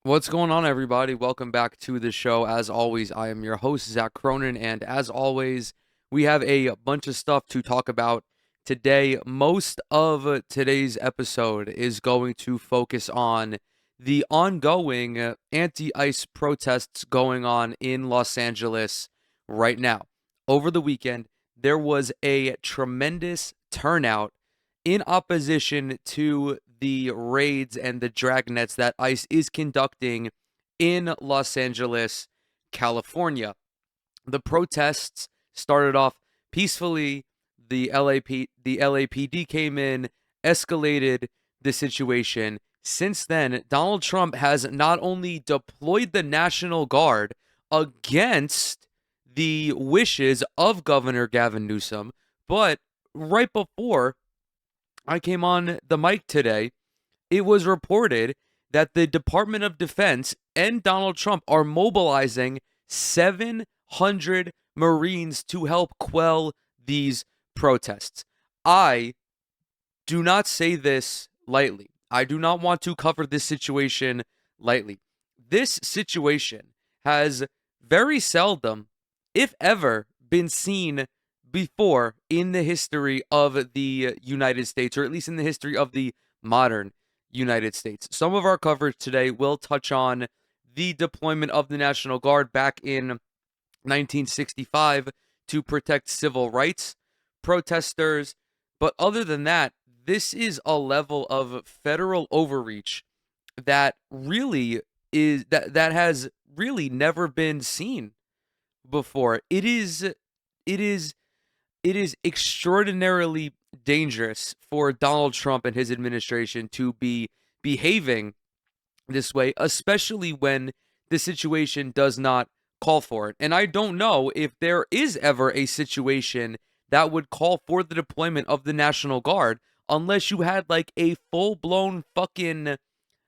What's going on, everybody? Welcome back to the show. As always, I am your host, Zach Cronin, and as always, we have a bunch of stuff to talk about today. Most of today's episode is going to focus on the ongoing anti-ICE protests going on in Los Angeles right now. Over the weekend, there was a tremendous turnout in opposition to the raids and the dragnets that ICE is conducting in Los Angeles, California. The protests started off peacefully. The LAPD came in, escalated the situation. Since then, Donald Trump has not only deployed the National Guard against the wishes of Governor Gavin Newsom, but right before I came on the mic today, it was reported that the Department of Defense and Donald Trump are mobilizing 700 Marines to help quell these protests. I do not say this lightly. I do not want to cover this situation lightly. This situation has very seldom, if ever, been seen before in the history of the United States, or at least in the history of the modern United States. Some of our coverage today will touch on the deployment of the National Guard back in 1965 to protect civil rights protesters. But other than that, this is a level of federal overreach that really that has really never been seen before. It is extraordinarily dangerous for Donald Trump and his administration to be behaving this way, especially when the situation does not call for it. And I don't know if there is ever a situation that would call for the deployment of the National Guard unless you had like a full-blown fucking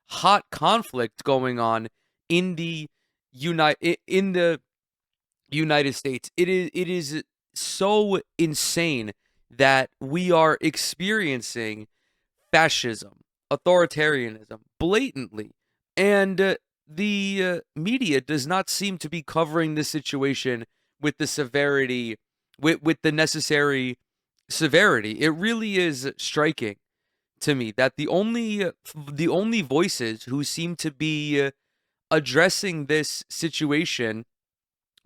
hot conflict going on in the United States. It is so insane that we are experiencing fascism, authoritarianism blatantly, and the media does not seem to be covering this situation with the severity, with the necessary severity. It really is striking to me that the only voices who seem to be addressing this situation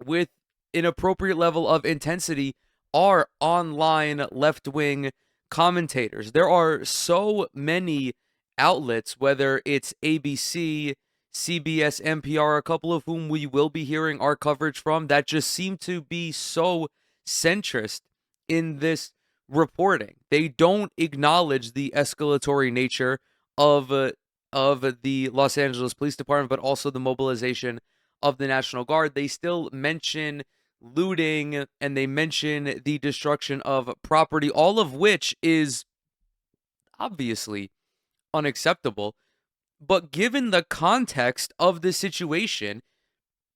with an appropriate level of intensity are online left wing commentators. There are so many outlets, whether it's ABC, CBS, NPR, a couple of whom we will be hearing our coverage from, that just seem to be so centrist in this reporting. They don't acknowledge the escalatory nature of the Los Angeles Police Department, but also the mobilization of the National Guard. They still mention looting and they mention the destruction of property, all of which is obviously unacceptable. But given the context of the situation,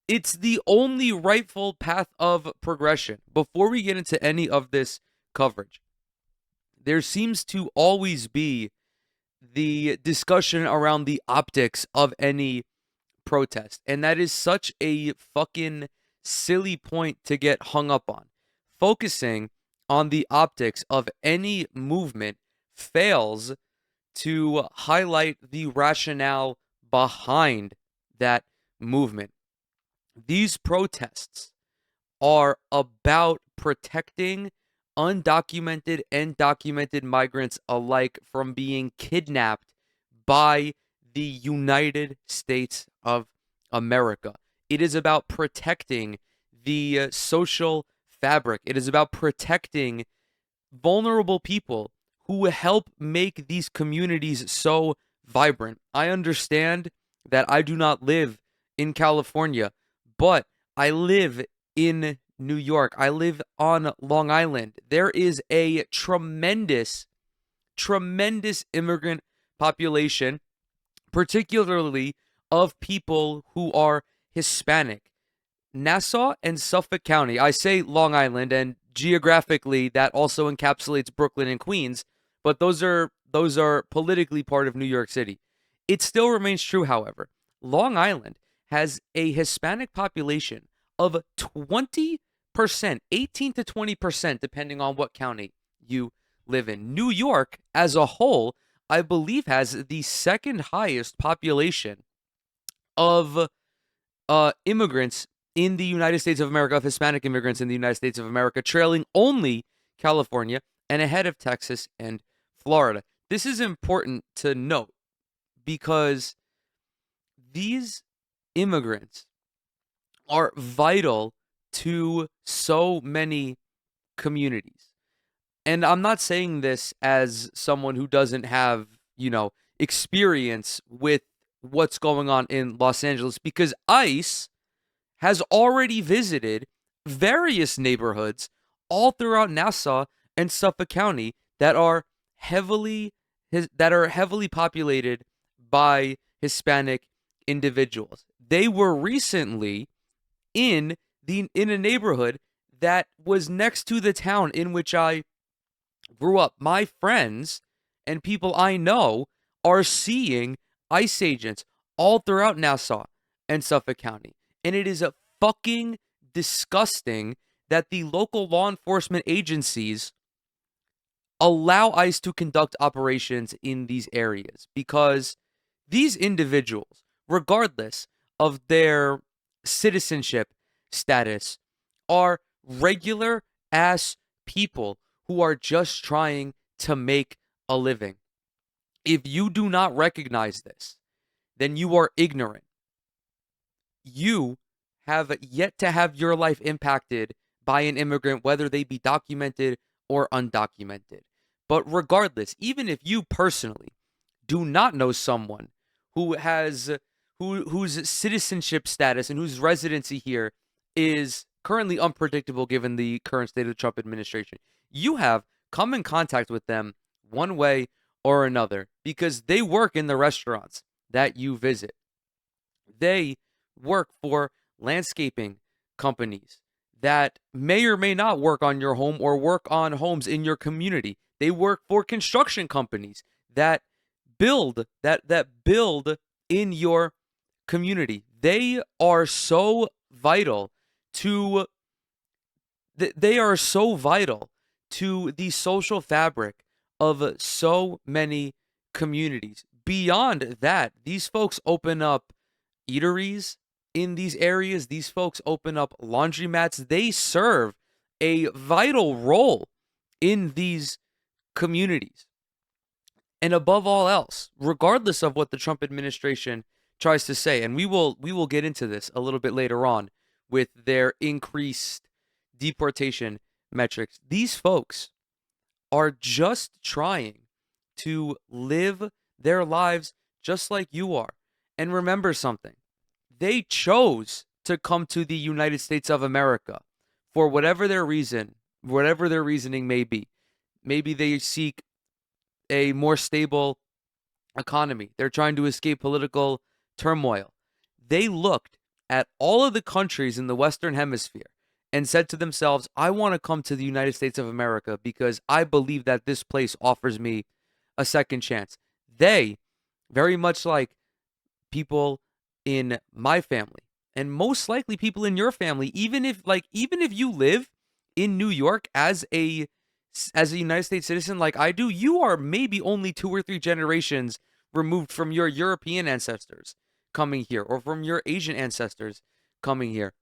it's the only rightful path of progression. Before we get into any of this coverage, there seems to always be the discussion around the optics of any protest. And that is such a fucking silly point to get hung up on. Focusing on the optics of any movement fails to highlight the rationale behind that movement. These protests are about protecting undocumented and documented migrants alike from being kidnapped by the United States of America. It is about protecting the social fabric. It is about protecting vulnerable people who help make these communities so vibrant. I understand that I do not live in California, but I live in New York. I live on Long Island. There is a tremendous, tremendous immigrant population, particularly of people who are Hispanic. Nassau and Suffolk County, I say Long Island, and geographically that also encapsulates Brooklyn and Queens, but those are politically part of New York City. It still remains true, however. Long Island has a Hispanic population of 20%, 18 to 20%, depending on what county you live in. New York, as a whole, I believe, has the second highest population of immigrants in the United States of America, of Hispanic immigrants in the United States of America, trailing only California and ahead of Texas and Florida. This is important to note because these immigrants are vital to so many communities. And I'm not saying this as someone who doesn't have, experience with what's going on in Los Angeles, because ICE has already visited various neighborhoods all throughout Nassau and Suffolk County that are heavily populated by Hispanic individuals. They were recently in a neighborhood that was next to the town in which I grew up. My friends and people I know are seeing ICE agents all throughout Nassau and Suffolk County. And it is a fucking disgusting that the local law enforcement agencies allow ICE to conduct operations in these areas, because these individuals, regardless of their citizenship status, are regular ass people who are just trying to make a living. If you do not recognize this, then you are ignorant. You have yet to have your life impacted by an immigrant, whether they be documented or undocumented. But regardless, even if you personally do not know someone who has whose citizenship status and whose residency here is currently unpredictable given the current state of the Trump administration, you have come in contact with them one way or another, because they work in the restaurants that you visit. They work for landscaping companies that may or may not work on your home or work on homes in your community. They work for construction companies that build in your community. They are so vital to the social fabric of so many communities. Beyond that, these folks open up eateries in these areas. These folks open up laundromats. They serve a vital role in these communities. And above all else, regardless of what the Trump administration tries to say, and we will get into this a little bit later on with their increased deportation metrics, these folks are just trying to live their lives just like you are. And remember something. They chose to come to the United States of America for whatever their reasoning may be. Maybe they seek a more stable economy. They're trying to escape political turmoil. They looked at all of the countries in the Western Hemisphere and said to themselves, I want to come to the United States of America because I believe that this place offers me a second chance. They, very much like people in my family, and most likely people in your family, even if you live in New York as a United States citizen like I do, you are maybe only 2 or 3 generations removed from your European ancestors coming here, or from your Asian ancestors coming here.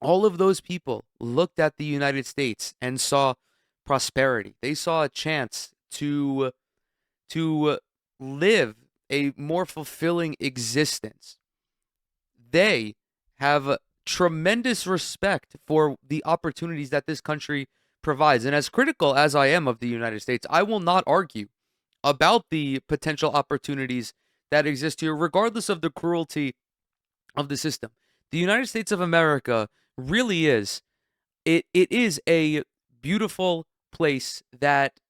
All of those people looked at the United States and saw prosperity. They saw a chance to live a more fulfilling existence. They have tremendous respect for the opportunities that this country provides. And as critical as I am of the United States, I will not argue about the potential opportunities that exist here, regardless of the cruelty of the system. The United States of America really is. It is a beautiful place that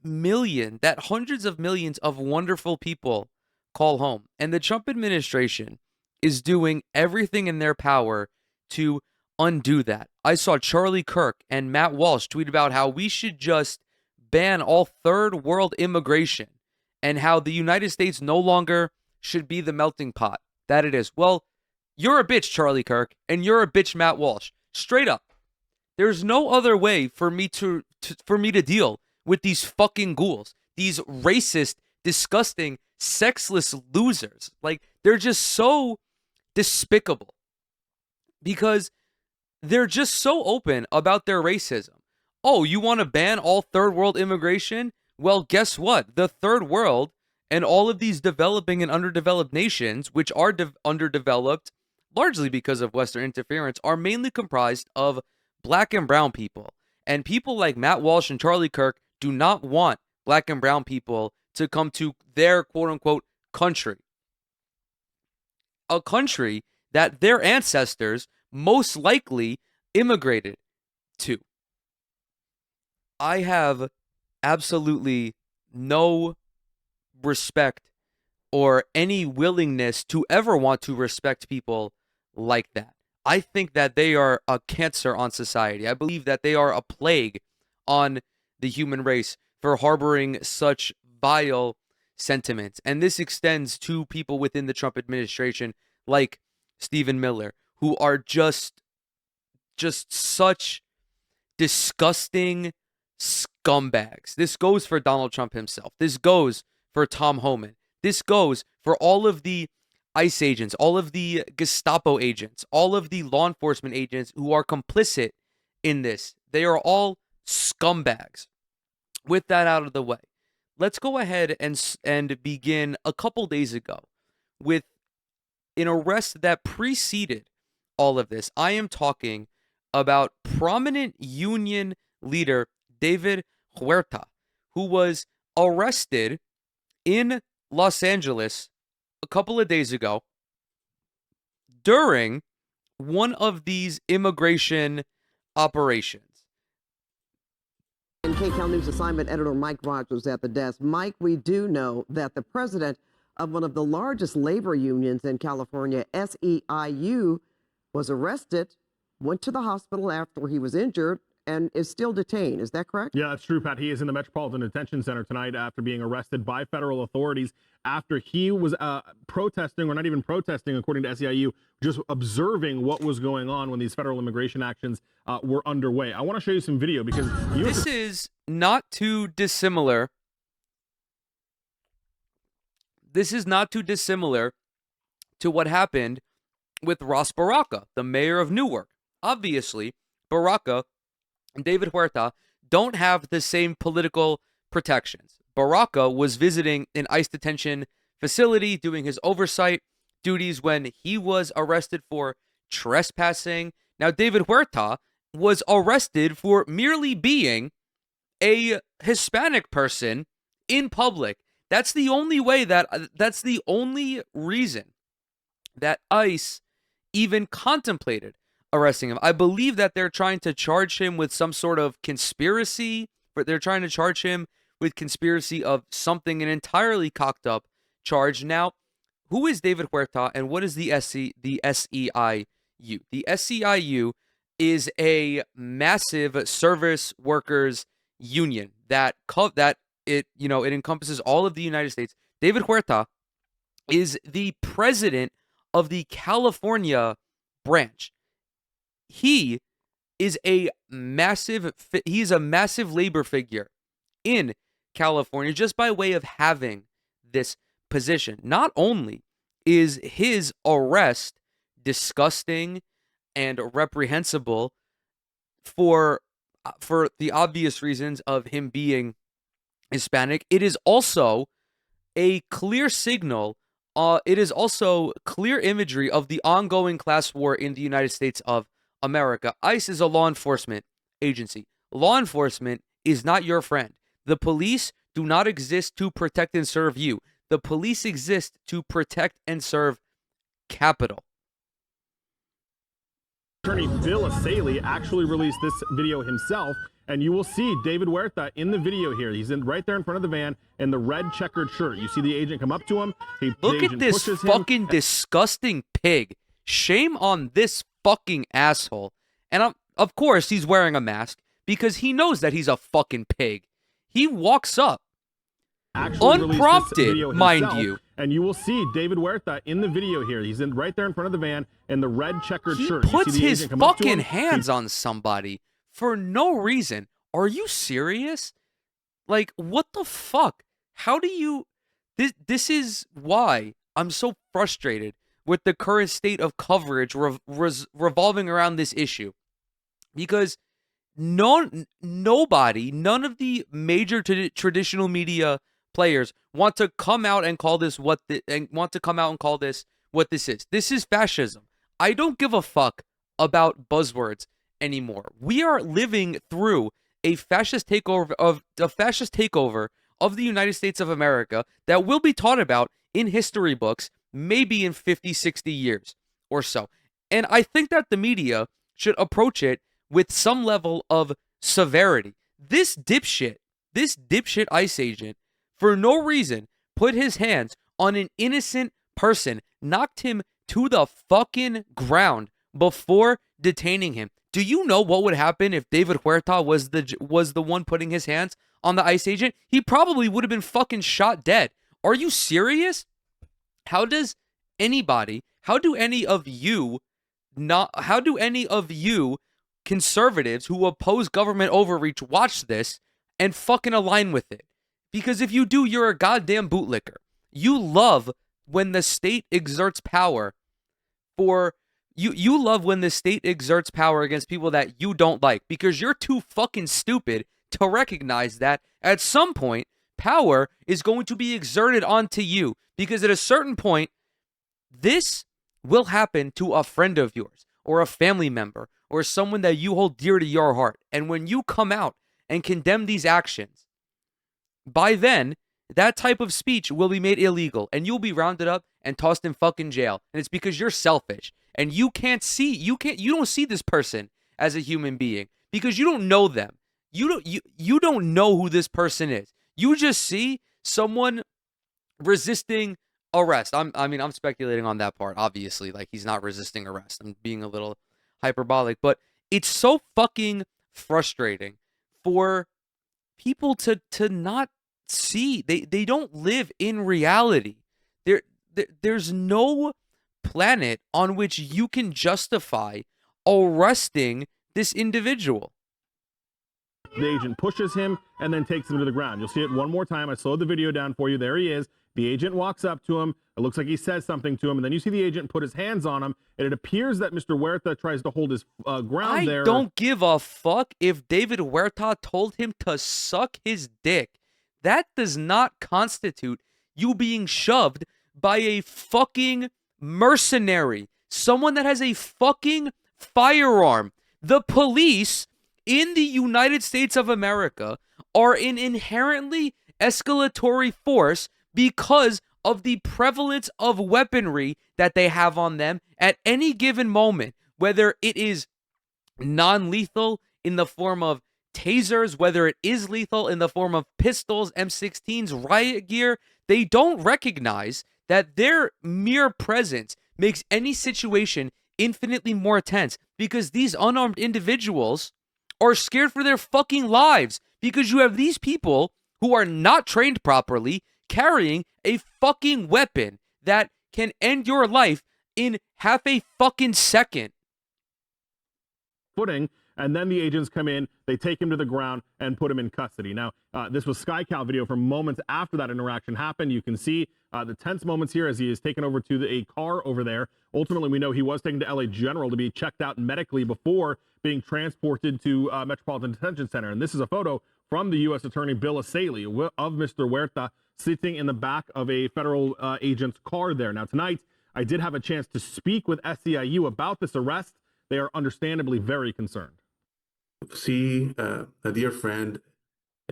hundreds of millions of wonderful people call home. And the Trump administration is doing everything in their power to undo that. I saw Charlie Kirk and Matt Walsh tweet about how we should just ban all third world immigration and how the United States no longer should be the melting pot that it is. Well, you're a bitch, Charlie Kirk, and you're a bitch, Matt Walsh. Straight up. There's no other way for me to deal with these fucking ghouls, these racist, disgusting, sexless losers. Like, they're just so despicable because they're just so open about their racism. Oh, you want to ban all third world immigration? Well, guess what? The third world and all of these developing and underdeveloped nations, which are underdeveloped largely because of Western interference, are mainly comprised of black and brown people. And people like Matt Walsh and Charlie Kirk do not want black and brown people to come to their quote-unquote country. A country that their ancestors most likely immigrated to. I have absolutely no respect or any willingness to ever want to respect people like that. I think that they are a cancer on society. I believe that they are a plague on the human race for harboring such vile sentiments. And this extends to people within the Trump administration like Stephen Miller, who are just such disgusting scumbags. This goes for Donald Trump himself. This goes for Tom Homan. This goes for all of the ICE agents, all of the Gestapo agents, all of the law enforcement agents who are complicit in this. They are all scumbags. With that out of the way, let's go ahead and begin a couple days ago with an arrest that preceded all of this. I am talking about prominent union leader David Huerta, who was arrested in Los Angeles a couple of days ago during one of these immigration operations. And KCAL News assignment editor Mike Rogers at the desk. Mike, we do know that the president of one of the largest labor unions in California, SEIU, was arrested, went to the hospital after he was injured, and is still detained. Is that correct? Yeah, that's true, Pat. He is in the Metropolitan Detention Center tonight after being arrested by federal authorities after he was protesting, or not even protesting, according to SEIU, just observing what was going on when these federal immigration actions were underway. I want to show you some video because this is not too dissimilar. This is not too dissimilar to what happened with Ross Baraka, the mayor of Newark. Obviously, Baraka and David Huerta don't have the same political protections. Baraka was visiting an ICE detention facility, doing his oversight duties when he was arrested for trespassing. Now, David Huerta was arrested for merely being a Hispanic person in public. That's the only reason that ICE even contemplated arresting him. I believe that they're trying to charge him with some sort of conspiracy, but they're trying to charge him with conspiracy of something, an entirely cocked up charge. Now, who is David Huerta and what is the SEIU? The SEIU is a massive service workers union that it encompasses all of the United States. David Huerta is the president of the California branch. He is a massive labor figure in California just by way of having this position. Not only is his arrest disgusting and reprehensible for the obvious reasons of him being Hispanic, it is also a clear signal. It is also clear imagery of the ongoing class war in the United States of America. ICE is a law enforcement agency. Law enforcement is not your friend. The police do not exist to protect and serve you. The police exist to protect and serve capital. Attorney Bill Asaley actually released this video himself, and you will see David Huerta in the video here. He's right there in front of the van in the red checkered shirt. You see the agent come up to him. Look at this fucking disgusting pig. Shame on this fucking asshole. And of course, he's wearing a mask because he knows that he's a fucking pig. He walks up unprompted, mind you. and you will see David Huerta in the video here. He's right there in front of the van in the red checkered He shirt. You see puts the his agent come up to fucking him. hands on somebody for no reason. Are you serious? Like, what the fuck? How do you... This is why I'm so frustrated with the current state of coverage revolving around this issue. Because nobody, none of the major traditional media players want to come out and call this what this is. This is fascism. I don't give a fuck about buzzwords anymore. We are living through a fascist takeover of the United States of America that will be taught about in history books maybe in 50, 60 years or so. And I think that the media should approach it with some level of severity. This dipshit ICE agent, for no reason, put his hands on an innocent person, knocked him to the fucking ground before detaining him. Do you know what would happen if David Huerta was the one putting his hands on the ICE agent? He probably would have been fucking shot dead. Are you serious? How do any of you conservatives who oppose government overreach watch this and fucking align with it? Because if you do, you're a goddamn bootlicker. You love when the state exerts power you love when the state exerts power against people that you don't like, because you're too fucking stupid to recognize that at some point power is going to be exerted onto you, because at a certain point this will happen to a friend of yours or a family member or someone that you hold dear to your heart. And when you come out and condemn these actions, by then, that type of speech will be made illegal and you'll be rounded up and tossed in fucking jail. And it's because you're selfish and you don't see this person as a human being because you don't know them. You don't know who this person is. You just see someone resisting arrest. I'm speculating on that part, obviously. Like, he's not resisting arrest. I'm being a little hyperbolic, but it's so fucking frustrating for people to not see. They don't live in reality. There's no planet on which you can justify arresting this individual. The agent pushes him and then takes him to the ground. You'll see it one more time. I slowed the video down for you. There he is. The agent walks up to him. It looks like he says something to him, and then you see the agent put his hands on him, and it appears that Mr. Huerta tries to hold his ground there. I don't give a fuck if David Huerta told him to suck his dick. That does not constitute you being shoved by a fucking mercenary, someone that has a fucking firearm. The police in the United States of America are an inherently escalatory force because of the prevalence of weaponry that they have on them at any given moment, whether it is non-lethal in the form of tasers, whether it is lethal in the form of pistols, M16s, riot gear. They don't recognize that their mere presence makes any situation infinitely more tense, because these unarmed individuals are scared for their fucking lives, because you have these people who are not trained properly carrying a fucking weapon that can end your life in half a fucking second. Footing, and then the agents come in, they take him to the ground and put him in custody. Now, this was SkyCal video from moments after that interaction happened. You can see the tense moments here as he is taken over to a car over there. Ultimately, we know he was taken to LA General to be checked out medically before being transported to Metropolitan Detention Center. And this is a photo from the U.S. Attorney Bill Asaley of Mr. Huerta sitting in the back of a federal agent's car there. Now, tonight, I did have a chance to speak with SEIU about this arrest. They are understandably very concerned. See a dear friend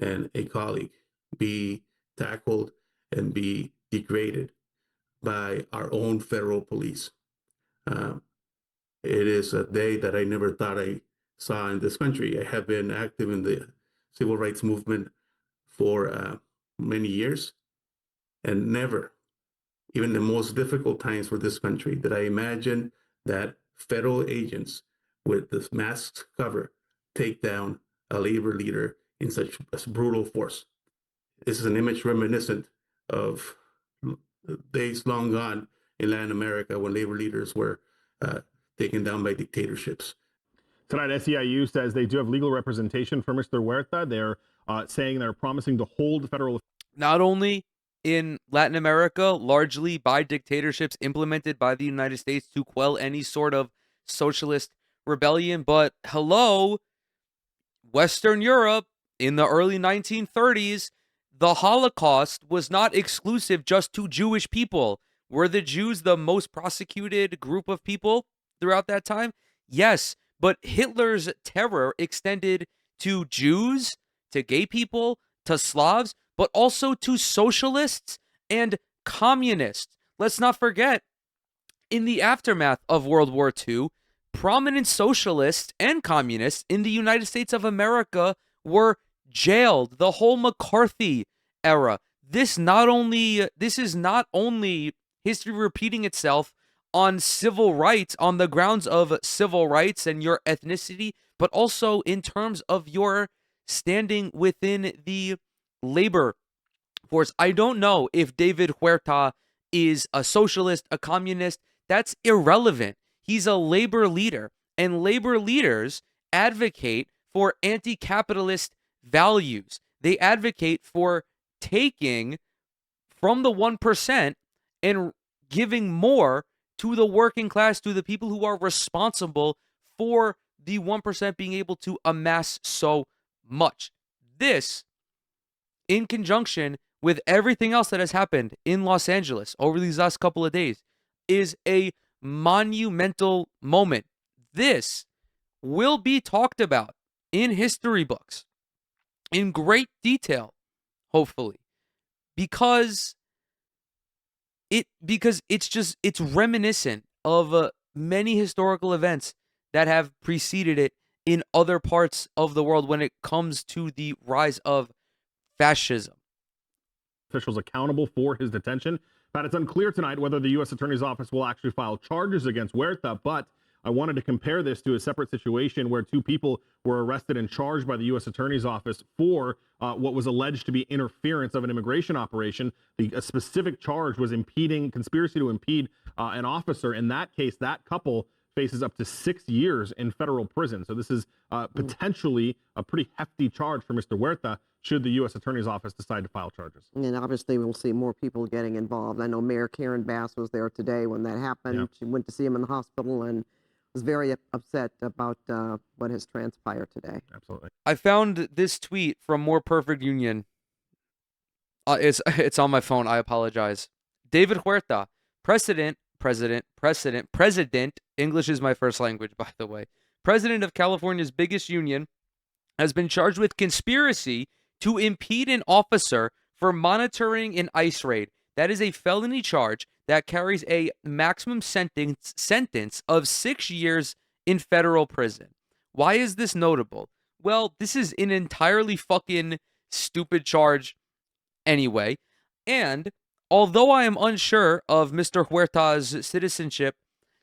and a colleague be tackled and be degraded by our own federal police. It is a day that I never thought I saw in this country. I have been active in the civil rights movement for many years, and never, even the most difficult times for this country, did I imagine that federal agents with this mask cover take down a labor leader in such a brutal force. This is an image reminiscent of days long gone in Latin America when labor leaders were taken down by dictatorships. Tonight, SEIU says they do have legal representation for Mr. Huerta. They're saying they're promising to hold federal. Not only in Latin America, largely by dictatorships implemented by the United States to quell any sort of socialist rebellion, but hello, Western Europe in the early 1930s, the Holocaust was not exclusive just to Jewish people. Were the Jews the most prosecuted group of people throughout that time? Yes, but Hitler's terror extended to Jews, to gay people, to Slavs, but also to socialists and communists. Let's not forget, in the aftermath of World War II, prominent socialists and communists in the United States of America were jailed. The whole McCarthy era. This is not only history repeating itself on civil rights, on the grounds of civil rights and your ethnicity, but also in terms of your standing within the labor force. I don't know if David Huerta is a socialist, a communist. That's irrelevant. He's a labor leader, and labor leaders advocate for anti-capitalist values. They advocate for taking from the 1% and giving more to the working class, to the people who are responsible for the 1% being able to amass so much. This, in conjunction with everything else that has happened in Los Angeles over these last couple of days, is a monumental moment. This will be talked about in history books in great detail, hopefully, because it's reminiscent of many historical events that have preceded it in other parts of the world when it comes to the rise of fascism. Officials accountable for his detention. But it's unclear tonight whether the U.S. Attorney's Office will actually file charges against Huerta. But I wanted to compare this to a separate situation where two people were arrested and charged by the U.S. Attorney's Office for what was alleged to be interference of an immigration operation. A specific charge was conspiracy to impede an officer. In that case, that couple faces up to 6 years in federal prison. So this is potentially a pretty hefty charge for Mr. Huerta should the U.S. Attorney's Office decide to file charges. And obviously, we'll see more people getting involved. I know Mayor Karen Bass was there today when that happened. Yep. She went to see him in the hospital and was very upset about what has transpired today. Absolutely. I found this tweet from More Perfect Union. It's on my phone. I apologize. David Huerta, President. English is my first language, by the way. President of California's biggest union has been charged with conspiracy to impede an officer for monitoring an ICE raid. That is a felony charge that carries a maximum sentence of 6 years in federal prison. Why is this notable? Well, this is an entirely fucking stupid charge anyway. And although I am unsure of Mr. Huerta's citizenship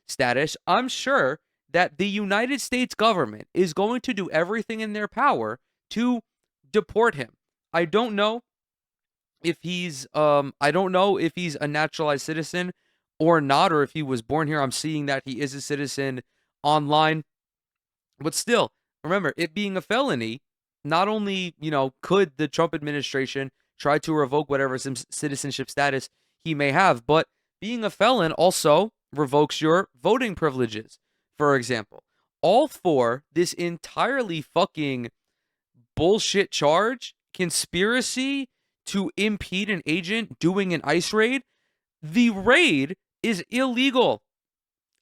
status, I'm sure that the United States government is going to do everything in their power to deport him. I don't know if he's a naturalized citizen or not, or if he was born here. I'm seeing that he is a citizen online. But still, remember, it being a felony, not only, could the Trump administration try to revoke whatever citizenship status he may have, but being a felon also revokes your voting privileges, for example. All for this entirely fucking bullshit charge, conspiracy to impede an agent doing an ICE raid. The raid is illegal.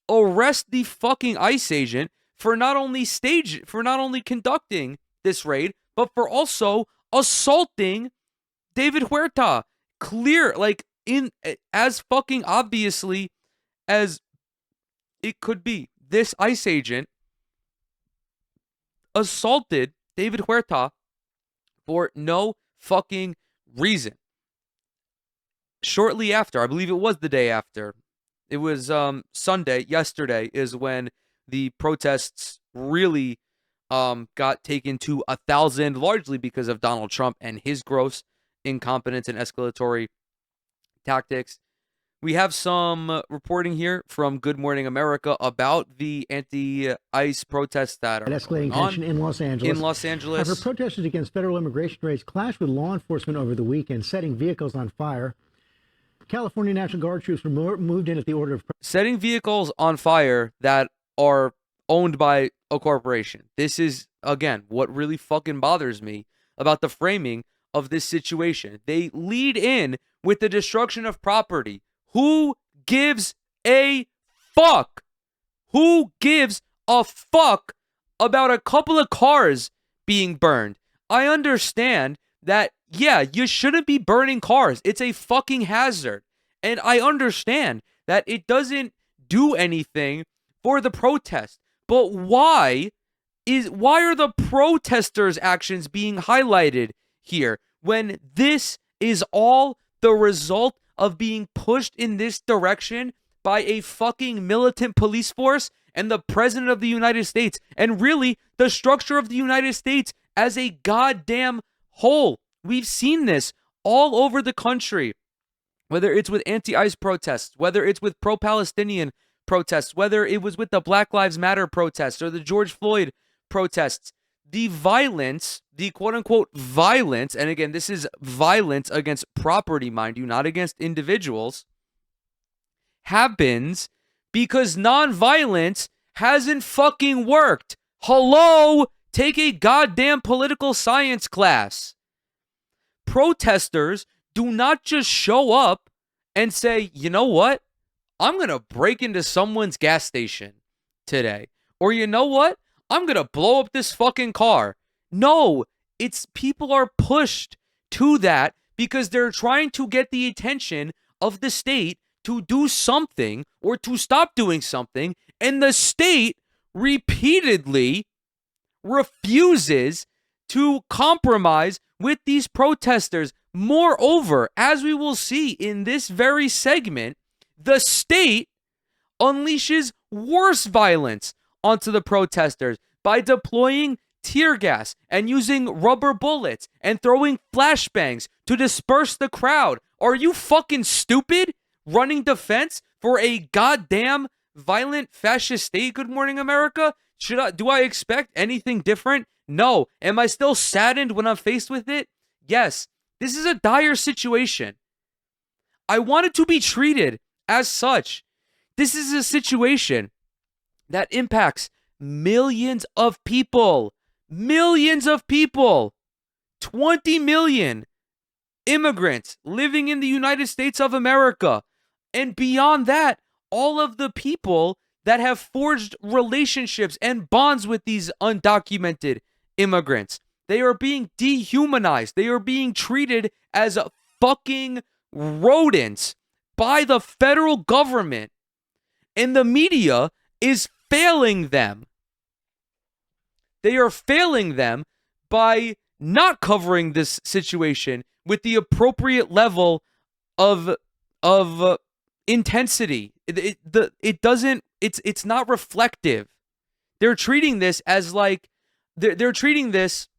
Arrest the fucking ICE agent for not only conducting this raid, but for also assaulting David Huerta. Clear, as fucking obviously as it could be. This ICE agent assaulted David Huerta for no fucking reason. Shortly after, I believe it was the day after, it was Sunday, yesterday, is when the protests really got taken to 1,000, largely because of Donald Trump and his gross incompetence and escalatory tactics. We have some reporting here from Good Morning America about the anti-ICE protests that are escalating going on tension in Los Angeles. in Los Angeles. After protesters against federal immigration raids clashed with law enforcement over the weekend, setting vehicles on fire, California National Guard troops were moved in at the order of setting vehicles on fire that are owned by a corporation. This is, again, what really fucking bothers me about the framing of this situation. They lead in with the destruction of property. Who gives a fuck? Who gives a fuck about a couple of cars being burned? I understand that, yeah, you shouldn't be burning cars. It's a fucking hazard. And I understand that it doesn't do anything for the protest. But why are the protesters' actions being highlighted here when this is all the result of being pushed in this direction by a fucking militant police force and the president of the United States, and really the structure of the United States as a goddamn whole? We've seen this all over the country, whether it's with anti-ICE protests, whether it's with pro-Palestinian protests, whether it was with the Black Lives Matter protests or the George Floyd protests. The violence, the quote-unquote violence, and again, this is violence against property, mind you, not against individuals, happens because nonviolence hasn't fucking worked. Hello? Take a goddamn political science class. Protesters do not just show up and say, you know what? I'm going to break into someone's gas station today. Or you know what? I'm going to blow up this fucking car. No, it's people are pushed to that because they're trying to get the attention of the state to do something or to stop doing something. And the state repeatedly refuses to compromise with these protesters. Moreover, as we will see in this very segment, the state unleashes worse violence onto the protesters by deploying tear gas and using rubber bullets and throwing flashbangs to disperse the crowd. Are you fucking stupid? Running defense for a goddamn violent fascist state, Good Morning America? Do I expect anything different? No. Am I still saddened when I'm faced with it? Yes. This is a dire situation. I want it to be treated as such. This is a situation that impacts millions of people. Millions of people. 20 million immigrants living in the United States of America. And beyond that, all of the people that have forged relationships and bonds with these undocumented immigrants. They are being dehumanized. They are being treated as fucking rodents by the federal government. And the media is failing them. They are failing them by not covering this situation with the appropriate level of intensity. It's not reflective. They're treating this as like they're treating this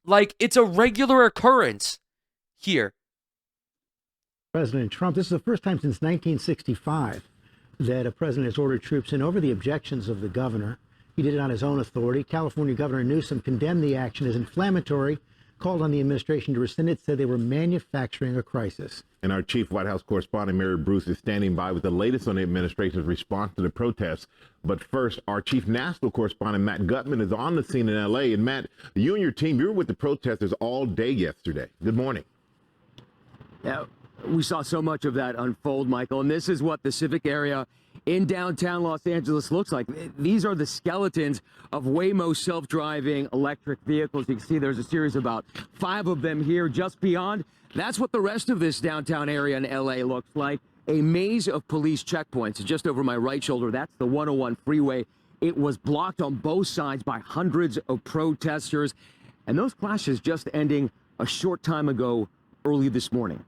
like it's a regular occurrence here. President Trump. This is the first time since 1965 that a president has ordered troops in over the objections of the governor. He did it on his own authority. California Governor Newsom condemned the action as inflammatory, called on the administration to rescind it, said they were manufacturing a crisis. And our chief White House correspondent, Mary Bruce, is standing by with the latest on the administration's response to the protests. But first, our chief national correspondent, Matt Gutman, is on the scene in L.A. And Matt, you and your team, you were with the protesters all day yesterday. Good morning. Yeah, we saw so much of that unfold, Michael. And this is what the civic area in downtown Los Angeles looks like. These are the skeletons of Waymo self-driving electric vehicles. You can see there's a series of about 5 of them here just beyond. That's what the rest of this downtown area in LA looks like. A maze of police checkpoints. Just over my right shoulder, that's the 101 freeway. It was blocked on both sides by hundreds of protesters. And those clashes just ending a short time ago, early this morning.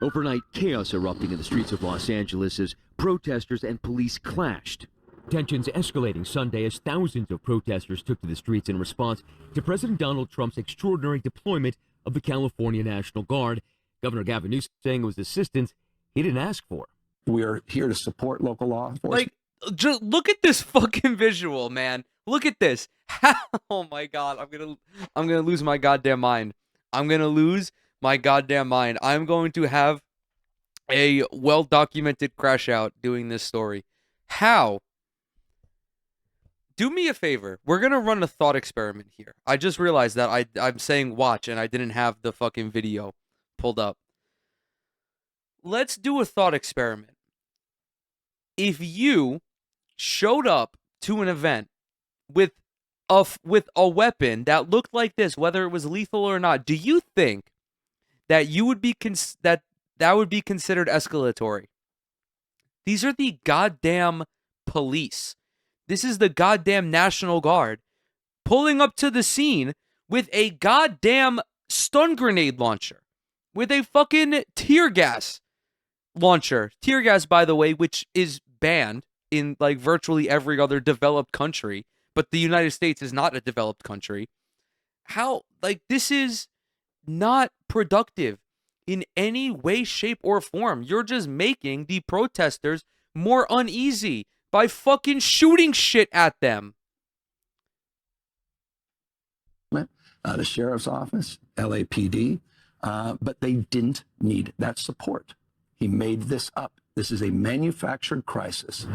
Overnight chaos erupting in the streets of Los Angeles as protesters and police clashed. Tensions escalating Sunday as thousands of protesters took to the streets in response to President Donald Trump's extraordinary deployment of the California National Guard. Governor Gavin Newsom saying it was assistance he didn't ask for. We're here to support local law enforcement. Like, just look at this fucking visual, man. Look at this. Oh my god, I'm gonna lose my goddamn mind. I'm gonna lose my goddamn mind. I'm going to have a well-documented crash out doing this story. How? Do me a favor. We're gonna run a thought experiment here. I just realized that I'm saying watch and I didn't have the fucking video pulled up. Let's do a thought experiment. If you showed up to an event with a weapon that looked like this, whether it was lethal or not, do you think that you would be that would be considered escalatory? These are the goddamn police. This is the goddamn National Guard pulling up to the scene with a goddamn stun grenade launcher, with a fucking tear gas launcher. Tear gas, by the way, which is banned in like virtually every other developed country, but the United States is not a developed country. How, like, this is not productive in any way, shape, or form. You're just making the protesters more uneasy by fucking shooting shit at them. The sheriff's office, LAPD, but they didn't need that support. He made this up. This is a manufactured crisis.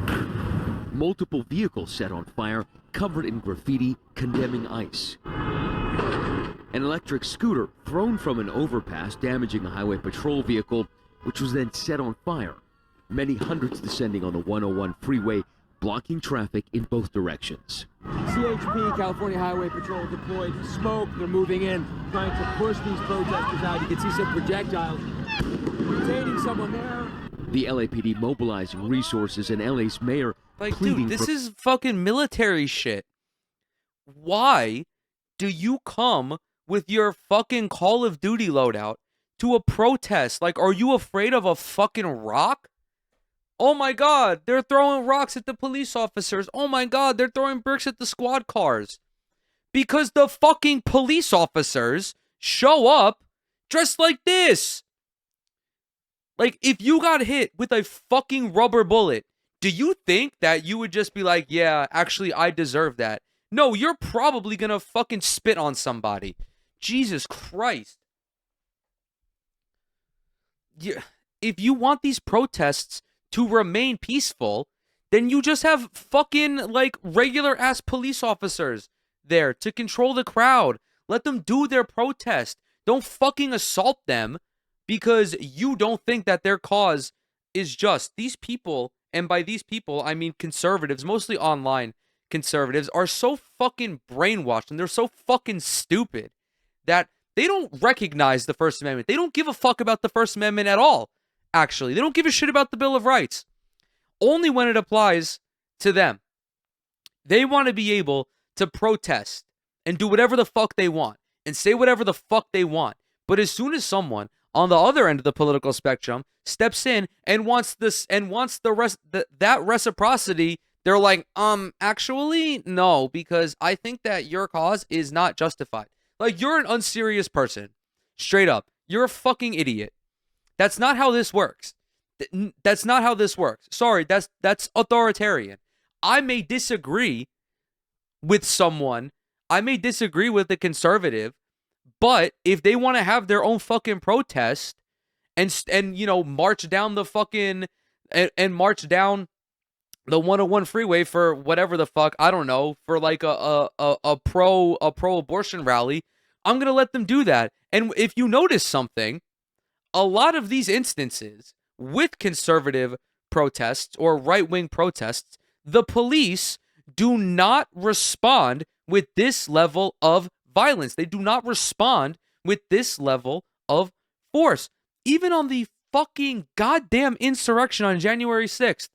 Multiple vehicles set on fire, covered in graffiti condemning ICE. An electric scooter thrown from an overpass, damaging a highway patrol vehicle, which was then set on fire. Many hundreds descending on the 101 freeway, blocking traffic in both directions. CHP, California Highway Patrol, deployed smoke. They're moving in, trying to push these protesters out. You can see some projectiles detaining someone there. The LAPD mobilizing resources, and LA's mayor pleading dude, this is fucking military shit. Why do you come with your fucking Call of Duty loadout to a protest? Like, are you afraid of a fucking rock? Oh my god, they're throwing rocks at the police officers. Oh my god, they're throwing bricks at the squad cars. Because the fucking police officers show up dressed like this. Like, if you got hit with a fucking rubber bullet, do you think that you would just be like, yeah, actually, I deserve that? No, you're probably gonna fucking spit on somebody. Jesus Christ. Yeah, if you want these protests to remain peaceful, then you just have fucking, like, regular ass police officers there to control the crowd. Let them do their protest. Don't fucking assault them because you don't think that their cause is just. These people, and by these people, I mean conservatives, mostly online conservatives, are so fucking brainwashed and they're so fucking stupid that they don't recognize the First Amendment. They don't give a fuck about the First Amendment at all, actually. They don't give a shit about the Bill of Rights. Only when it applies to them. They want to be able to protest and do whatever the fuck they want and say whatever the fuck they want. But as soon as someone on the other end of the political spectrum steps in and wants that reciprocity, they're like, actually, no, because I think that your cause is not justified. Like, you're an unserious person. Straight up. You're a fucking idiot. That's not how this works. That's not how this works. Sorry, that's authoritarian. I may disagree with someone. I may disagree with the conservative, but if they want to have their own fucking protest and you know, march down the fucking and march down the 101 freeway for whatever the fuck, I don't know, for like a pro-abortion rally, I'm going to let them do that. And if you notice something, a lot of these instances with conservative protests or right-wing protests, the police do not respond with this level of violence. They do not respond with this level of force. Even on the fucking goddamn insurrection on January 6th,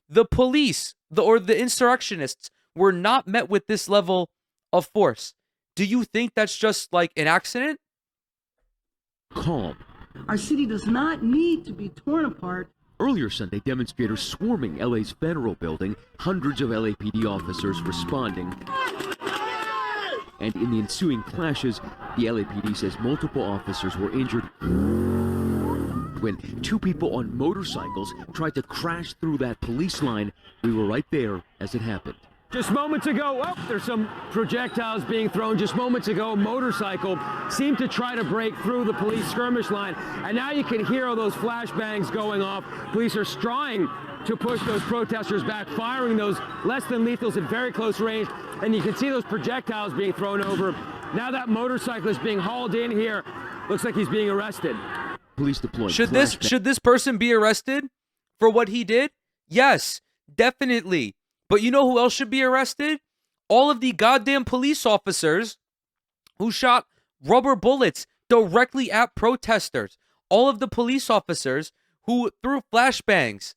the police, or the insurrectionists, were not met with this level of force. Do you think that's just like an accident? Calm. Our city does not need to be torn apart. Earlier Sunday, demonstrators swarming LA's federal building, hundreds of LAPD officers responding. And in the ensuing clashes, the LAPD says multiple officers were injured. when two people on motorcycles tried to crash through that police line. We were right there as it happened. Just moments ago, there's some projectiles being thrown. Just moments ago, a motorcycle seemed to try to break through the police skirmish line. And now you can hear all those flashbangs going off. Police are trying to push those protesters back, firing those less than lethals at very close range. And you can see those projectiles being thrown over. Now that motorcyclist being hauled in here. Looks like he's being arrested. Police deployed. Should this person be arrested for what he did? Yes, definitely. But you know who else should be arrested? All of the goddamn police officers who shot rubber bullets directly at protesters. All of the police officers who threw flashbangs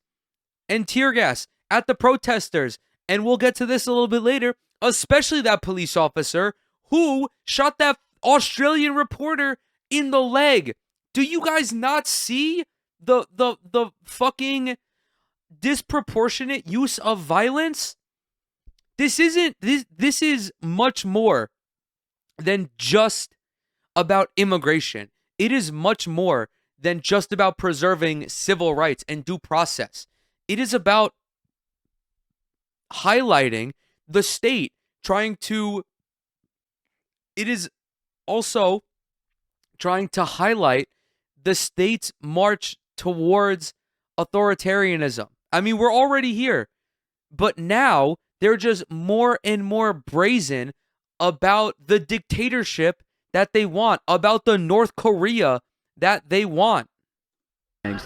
and tear gas at the protesters. And we'll get to this a little bit later, especially that police officer who shot that Australian reporter in the leg. Do you guys not see the fucking disproportionate use of violence? This is much more than just about immigration. It is much more than just about preserving civil rights and due process. It is about highlighting the state it is also trying to highlight the state's march towards authoritarianism. I mean, we're already here, but now they're just more and more brazen about the dictatorship that they want, about the North Korea that they want. The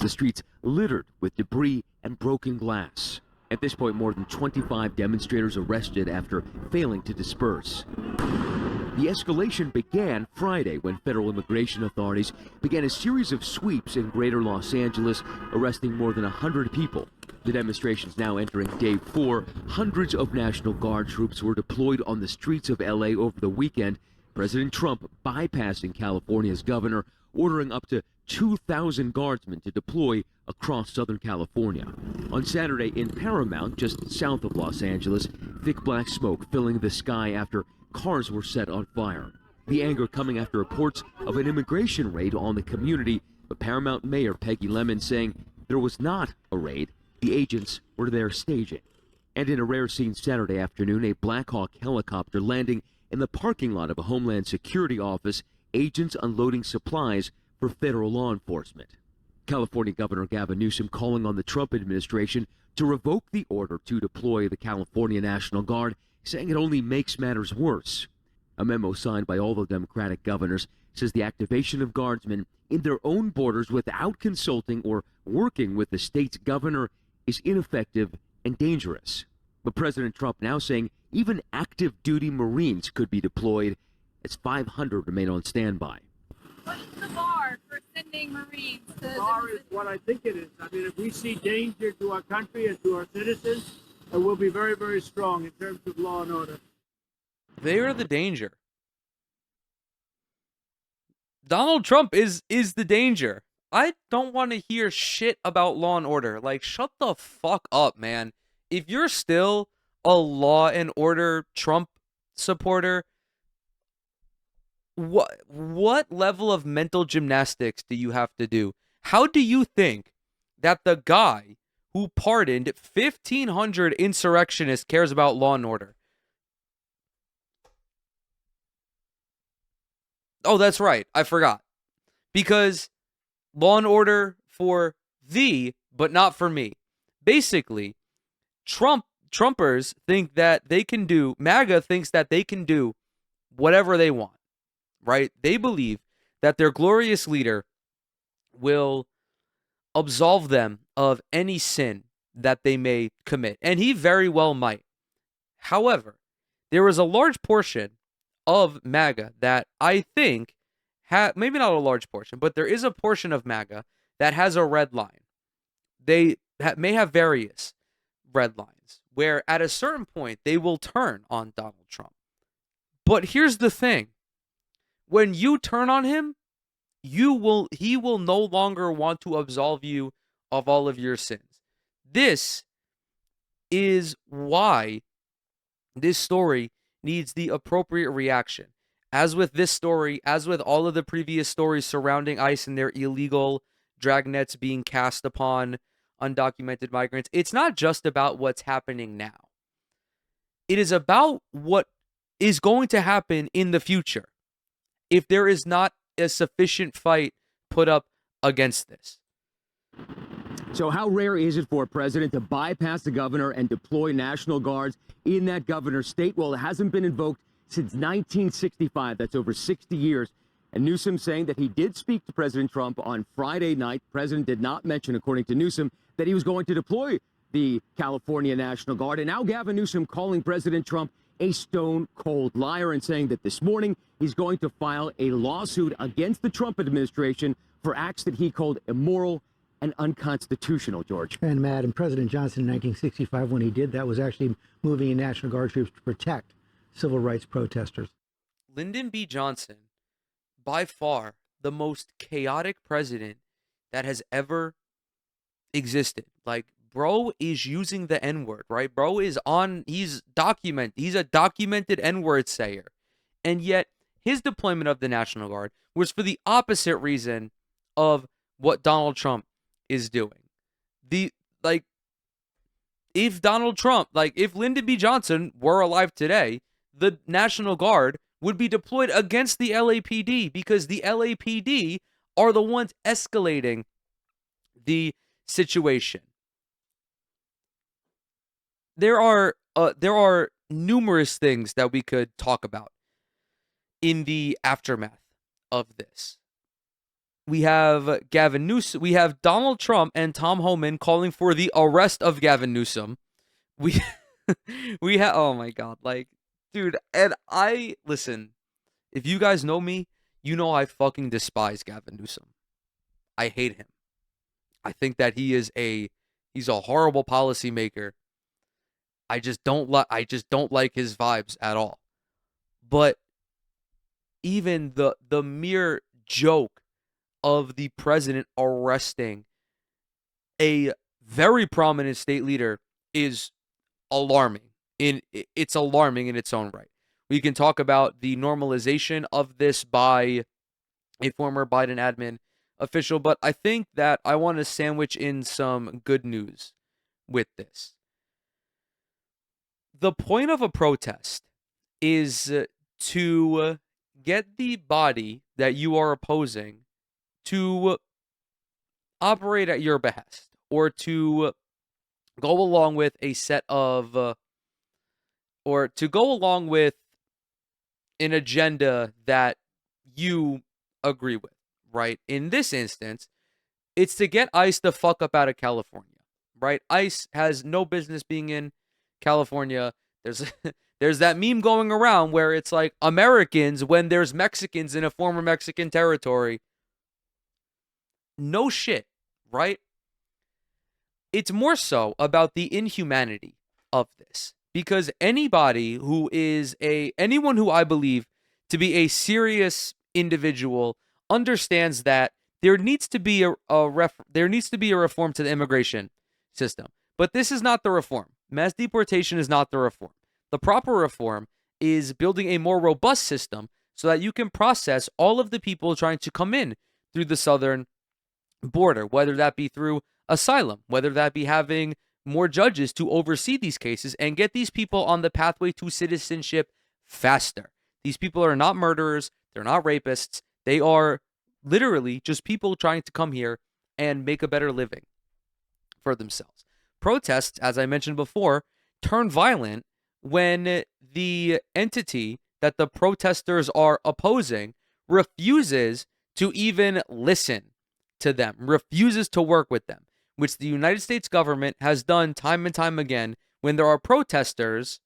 streets littered with debris and broken glass. At this point, more than 25 demonstrators arrested after failing to disperse. The escalation began Friday when federal immigration authorities began a series of sweeps in greater Los Angeles, arresting more than 100 people. The demonstrations now entering day 4. Hundreds of National Guard troops were deployed on the streets of LA over the weekend. President Trump bypassing California's governor, ordering up to 2,000 guardsmen to deploy across Southern California. On Saturday in Paramount, just south of Los Angeles, thick black smoke filling the sky after cars were set on fire. The anger coming after reports of an immigration raid on the community, but Paramount Mayor Peggy Lemon saying there was not a raid, the agents were there staging. And in a rare scene Saturday afternoon, a Black Hawk helicopter landing in the parking lot of a Homeland Security office, agents unloading supplies for federal law enforcement. California Governor Gavin Newsom calling on the Trump administration to revoke the order to deploy the California National Guard, saying it only makes matters worse. A memo signed by all the Democratic governors says the activation of guardsmen in their own borders without consulting or working with the state's governor is ineffective and dangerous. But President Trump now saying even active duty Marines could be deployed as 500 remain on standby. What is the bar for sending Marines to the bar is what I think it is. I mean, if we see danger to our country and to our citizens, we'll be very, very strong in terms of law and order. They are the danger. Donald Trump is the danger. I don't want to hear shit about law and order. Like, shut the fuck up, man. If you're still a law and order Trump supporter, what level of mental gymnastics do you have to do? How do you think that the guy who pardoned 1,500 insurrectionists cares about law and order? Oh, that's right. I forgot. Because law and order for thee, but not for me. Basically, Trumpers think that they can do, MAGA thinks that they can do whatever they want, right? They believe that their glorious leader will absolve them of any sin that they may commit. And he very well might. However, there is a large portion of MAGA that I think, maybe not a large portion, but there is a portion of MAGA that has a red line. They may have various red lines where at a certain point they will turn on Donald Trump. But here's the thing. When you turn on him, he will no longer want to absolve you of all of your sins. This is why this story needs the appropriate reaction. as with this story, as with all of the previous stories surrounding ICE and their illegal dragnets being cast upon undocumented migrants, it's not just about what's happening now. It is about what is going to happen in the future if there is not a sufficient fight put up against this. So how rare is it for a president to bypass the governor and deploy National Guards in that governor's state? Well, it hasn't been invoked since 1965. That's over 60 years. And Newsom saying that he did speak to President Trump on Friday night. The president did not mention, according to Newsom, that he was going to deploy the California National Guard. And now Gavin Newsom calling President Trump a stone-cold liar and saying that this morning he's going to file a lawsuit against the Trump administration for acts that he called immoral and unconstitutional, George. And Matt, and President Johnson in 1965, when he did that, was actually moving in National Guard troops to protect civil rights protesters. Lyndon B. Johnson, by far the most chaotic president that has ever existed. Like, bro is using the N-word, right? Bro is he's a documented N-word sayer. And yet, his deployment of the National Guard was for the opposite reason of what Donald Trump is doing. If Lyndon B. Johnson were alive today, the National Guard would be deployed against the LAPD because the LAPD are the ones escalating the situation. There are numerous things that we could talk about in the aftermath of this. We have Gavin Newsom. We have Donald Trump and Tom Homan calling for the arrest of Gavin Newsom. We have, oh my God, like, dude, and listen, if you guys know me, you know I fucking despise Gavin Newsom. I hate him. I think that he's a horrible policymaker. I just don't like his vibes at all. But even the mere joke of the president arresting a very prominent state leader is alarming. It's alarming in its own right. We can talk about the normalization of this by a former Biden admin official, but I think that I want to sandwich in some good news with this. The point of a protest is to get the body that you are opposing to operate at your behest, or to go along with a set of, or to go along with an agenda that you agree with, right? In this instance, it's to get ICE the fuck up out of California, right? ICE has no business being in California. There's that meme going around where it's like Americans when there's Mexicans in a former Mexican territory. No shit, right? It's more so about the inhumanity of this, because anyone who I believe to be a serious individual understands that there needs to be a reform to the immigration system. But this is not the reform. Mass deportation is not the reform. The proper reform is building a more robust system so that you can process all of the people trying to come in through the southern border, whether that be through asylum, whether that be having more judges to oversee these cases and get these people on the pathway to citizenship faster. These people are not murderers. They're not rapists. They are literally just people trying to come here and make a better living for themselves. Protests, as I mentioned before, turn violent when the entity that the protesters are opposing refuses to even listen to them, refuses to work with them, which the United States government has done time and time again when there are protesters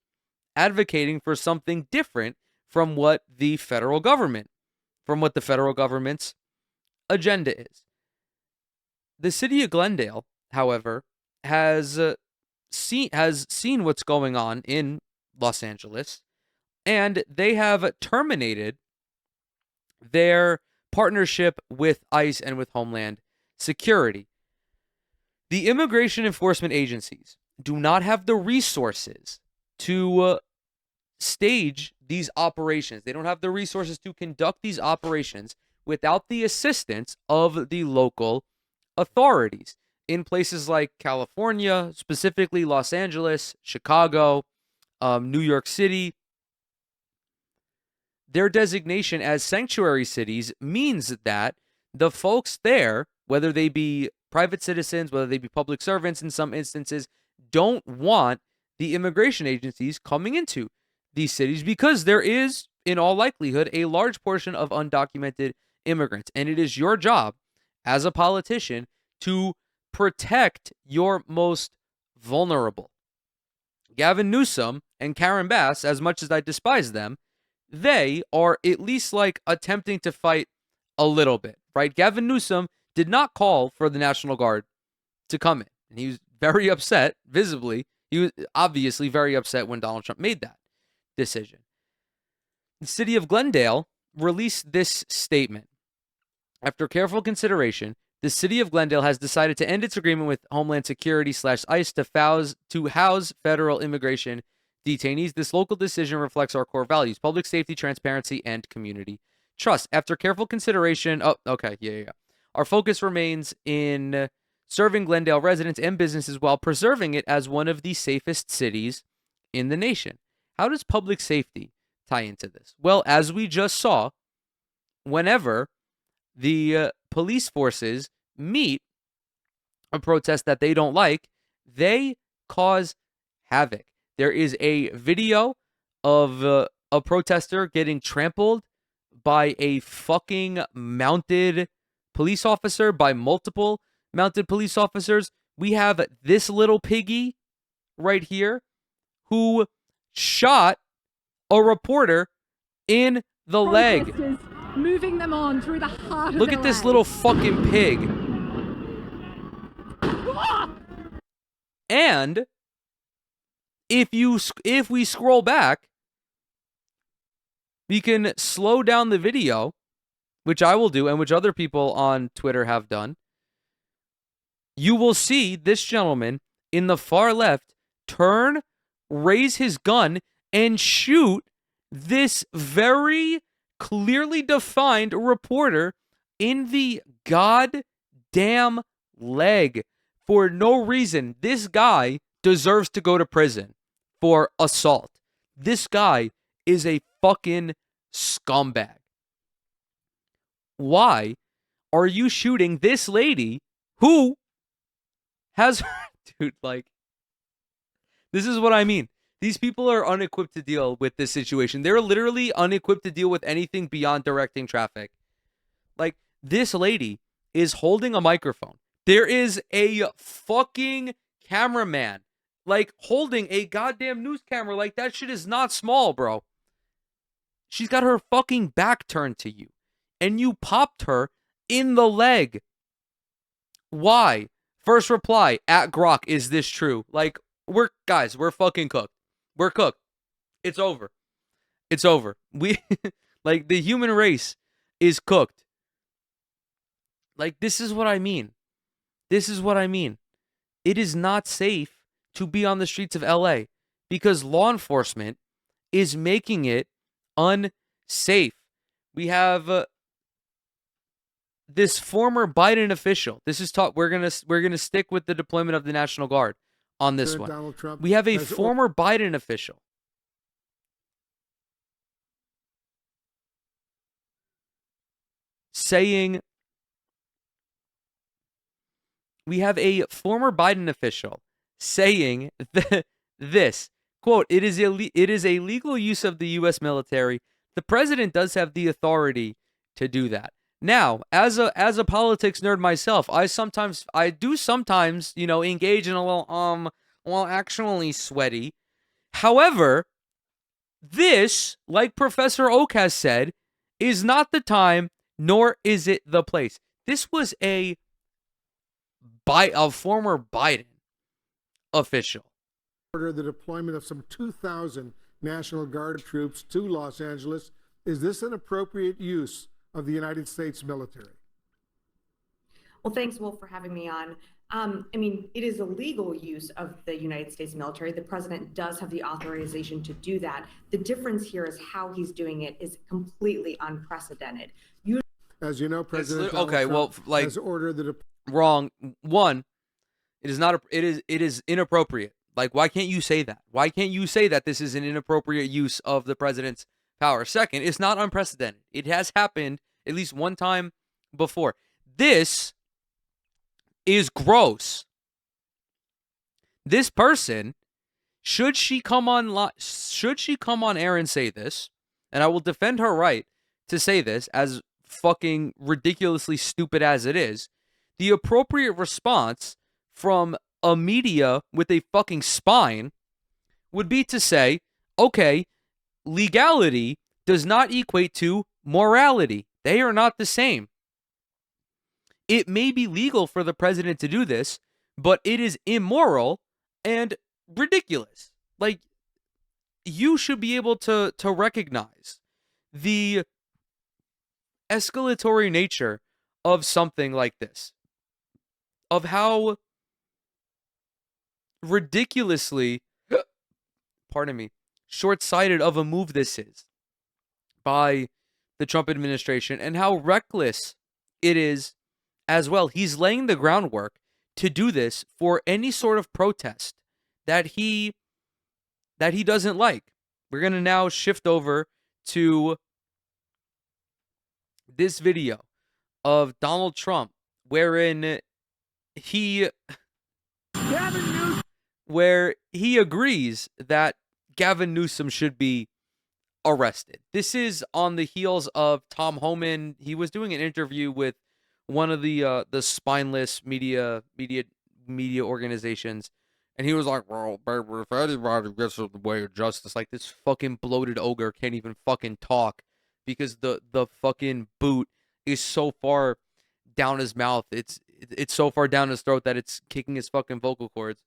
advocating for something different from what the federal government's agenda is. The city of Glendale, however, has seen what's going on in Los Angeles, and they have terminated their partnership with ICE and with Homeland Security. The immigration enforcement agencies do not have the resources to stage these operations. They don't have the resources to conduct these operations without the assistance of the local authorities in places like California, specifically Los Angeles, Chicago, New York City. Their designation as sanctuary cities means that the folks there, whether they be private citizens, whether they be public servants in some instances, don't want the immigration agencies coming into these cities because there is, in all likelihood, a large portion of undocumented immigrants. And it is your job as a politician to protect your most vulnerable. Gavin Newsom and Karen Bass, as much as I despise them, they are at least like attempting to fight a little bit, right? Gavin Newsom did not call for the National Guard to come in. And he was very upset, visibly. He was obviously very upset when Donald Trump made that decision. The city of Glendale released this statement. After careful consideration, the city of Glendale has decided to end its agreement with Homeland Security / ICE to house federal immigration detainees. This local decision reflects our core values: public safety, transparency, and community trust. After careful consideration, our focus remains in serving Glendale residents and businesses while preserving it as one of the safest cities in the nation. How does public safety tie into this? Well, as we just saw, whenever the police forces meet a protest that they don't like, they cause havoc. There is a video of a protester getting trampled by a fucking mounted police officer, by multiple mounted police officers. We have this little piggy right here who shot a reporter in the leg. Moving them on through the heart Look at this little fucking pig. And if we scroll back, we can slow down the video, which I will do and which other people on Twitter have done. You will see this gentleman in the far left turn, raise his gun, and shoot this very clearly defined reporter in the goddamn leg for no reason. This guy deserves to go to prison for assault. This guy is a fucking scumbag. Why are you shooting this lady who has, dude, like, this is what I mean. These people are unequipped to deal with this situation. They're literally unequipped to deal with anything beyond directing traffic. Like, this lady is holding a microphone. There is a fucking cameraman, like, holding a goddamn news camera. Like, that shit is not small, bro. She's got her fucking back turned to you, and you popped her in the leg. Why? First reply, at Grok, is this true? Like, we're fucking cooked. We're cooked. It's over. It's over. We, like, the human race is cooked. Like, this is what I mean. This is what I mean. It is not safe to be on the streets of LA because law enforcement is making it unsafe. We have this former Biden official. This is we're gonna stick with the deployment of the National Guard on this one. Donald Trump we have a former Biden official saying, this, quote, it is a legal use of the U.S. military. The president does have the authority to do that. Now, as a politics nerd myself, I do sometimes, engage in a little actually sweaty. However, this, like Professor Oak has said, is not the time, nor is it the place. This was a former Biden official. Order the deployment of some 2,000 National Guard troops to Los Angeles. Is this an appropriate use of the United States military? Well, thanks, Wolf, for having me on. I mean, it is a legal use of the United States military. The president does have the authorization to do that. The difference here is how he's doing it is completely unprecedented. As you know, President Donald okay. Well, Trump like has ordered the wrong. One, it is not. It is inappropriate. Like, why can't you say that? Why can't you say that this is an inappropriate use of the president's power? Second, it's not unprecedented. It has happened at least one time before. This is gross. This person, should she come on air and say this, and I will defend her right to say this, as fucking ridiculously stupid as it is, the appropriate response from a media with a fucking spine would be to say, okay, legality does not equate to morality. They are not the same. It may be legal for the president to do this, but it is immoral and ridiculous. Like, you should be able to recognize the escalatory nature of something like this, of how ridiculously, pardon me, short-sighted of a move this is by the Trump administration, and how reckless it is as well. He's laying the groundwork to do this for any sort of protest that he doesn't like. We're going to now shift over to this video of Donald Trump wherein he agrees that Gavin Newsom should be arrested. This is on the heels of Tom Homan. He was doing an interview with one of the spineless media organizations, and he was like, "Well, baby, if anybody gets in the way of justice, like this fucking bloated ogre can't even fucking talk because the fucking boot is so far down his mouth. It's so far down his throat that it's kicking his fucking vocal cords.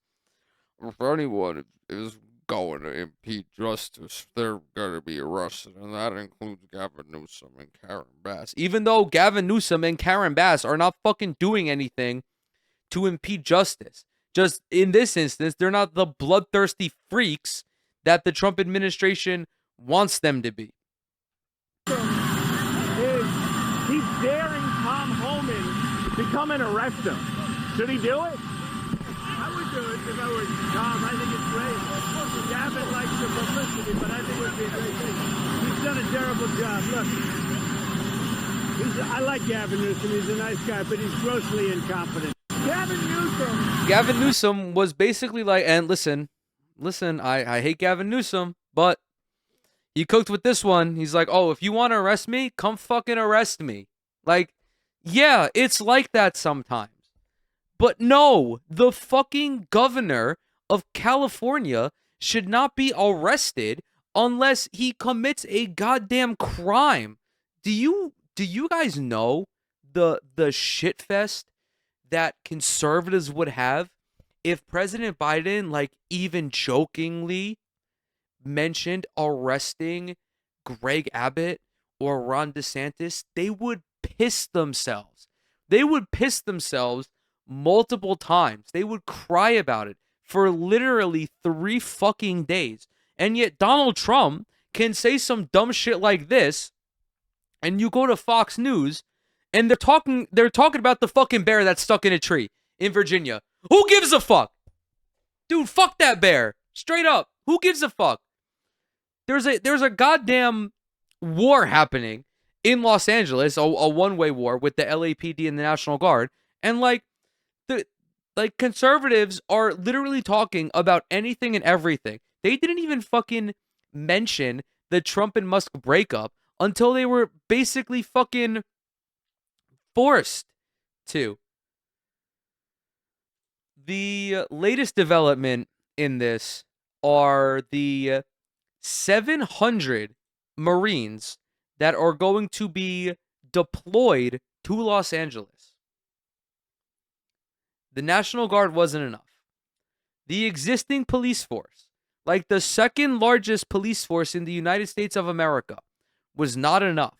If anyone is going to impede justice, they're going to be arrested, and that includes Gavin Newsom and Karen Bass." Even though Gavin Newsom and Karen Bass are not fucking doing anything to impede justice. Just in this instance, they're not the bloodthirsty freaks that the Trump administration wants them to be. He's daring Tom Homan to come and arrest him. Should he do it? I would do it if I were Tom. I think it's great. Gavin likes the publicity, but I think it would be a great thing. He's done a terrible job. Look, I like Gavin Newsom. He's a nice guy, but he's grossly incompetent. Gavin Newsom was basically like, and listen, I hate Gavin Newsom, but he cooked with this one. He's like, oh, if you want to arrest me, come fucking arrest me. Like, yeah, it's like that sometimes. But no, the fucking governor of California should not be arrested unless he commits a goddamn crime. Do you guys know the shitfest that conservatives would have if President Biden, like, even jokingly mentioned arresting Greg Abbott or Ron DeSantis? They would piss themselves. They would piss themselves multiple times. They would cry about it for literally 3 fucking days. And yet Donald Trump can say some dumb shit like this, and you go to Fox News, and they're talking about the fucking bear that's stuck in a tree in Virginia. Who gives a fuck? Dude, fuck that bear. Straight up. Who gives a fuck? There's a goddamn war happening in Los Angeles, a one-way war with the LAPD and the National Guard, and conservatives are literally talking about anything and everything. They didn't even fucking mention the Trump and Musk breakup until they were basically fucking forced to. The latest development in this are the 700 Marines that are going to be deployed to Los Angeles. The National Guard wasn't enough. The existing police force, like the second largest police force in the United States of America, was not enough.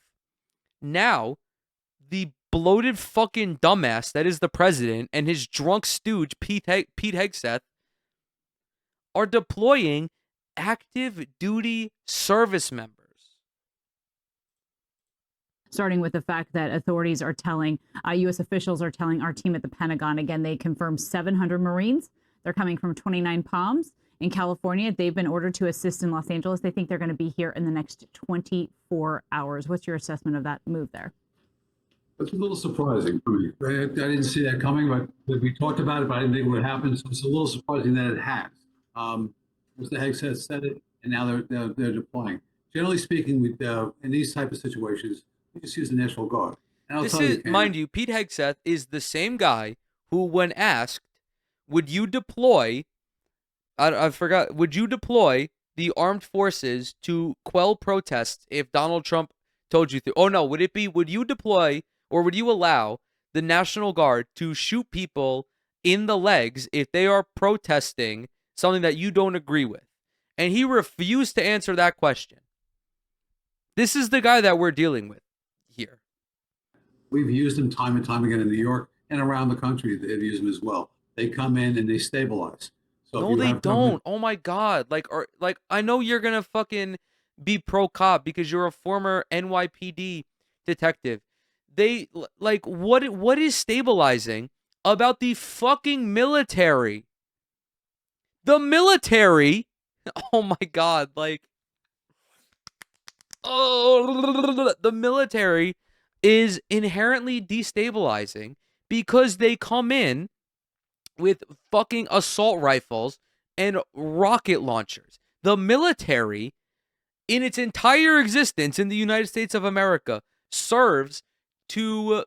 Now, the bloated fucking dumbass that is the president and his drunk stooge Pete Hegseth are deploying active duty service members. Starting with the fact that authorities are telling, U.S. officials are telling our team at the Pentagon, again, they confirmed 700 Marines. They're coming from 29 Palms in California. They've been ordered to assist in Los Angeles. They think they're going to be here in the next 24 hours. What's your assessment of that move there? It's a little surprising for me. I didn't see that coming, but we talked about it, but I didn't think it would happen. So it's a little surprising that it has. Mr. Heggs has said it, and now they're deploying. Generally speaking, in these type of situations, we just use the National Guard. And I'll This tell is, you, mind you, Pete Hegseth is the same guy who, when asked, would you deploy, I forgot, would you deploy the armed forces to quell protests if Donald Trump told you to? Oh no, would you deploy or would you allow the National Guard to shoot people in the legs if they are protesting something that you don't agree with? And he refused to answer that question. This is the guy that we're dealing with here. we've used them time and time again in New York and around the country. They've used them as well. They come in and they stabilize. So no, they don't. Oh my God! Like I know you're gonna fucking be pro cop because you're a former NYPD detective. They like what is stabilizing about the fucking military? The military. Oh my God! Like, oh, the military is inherently destabilizing because they come in with fucking assault rifles and rocket launchers. The military, in its entire existence in the United States of America, serves to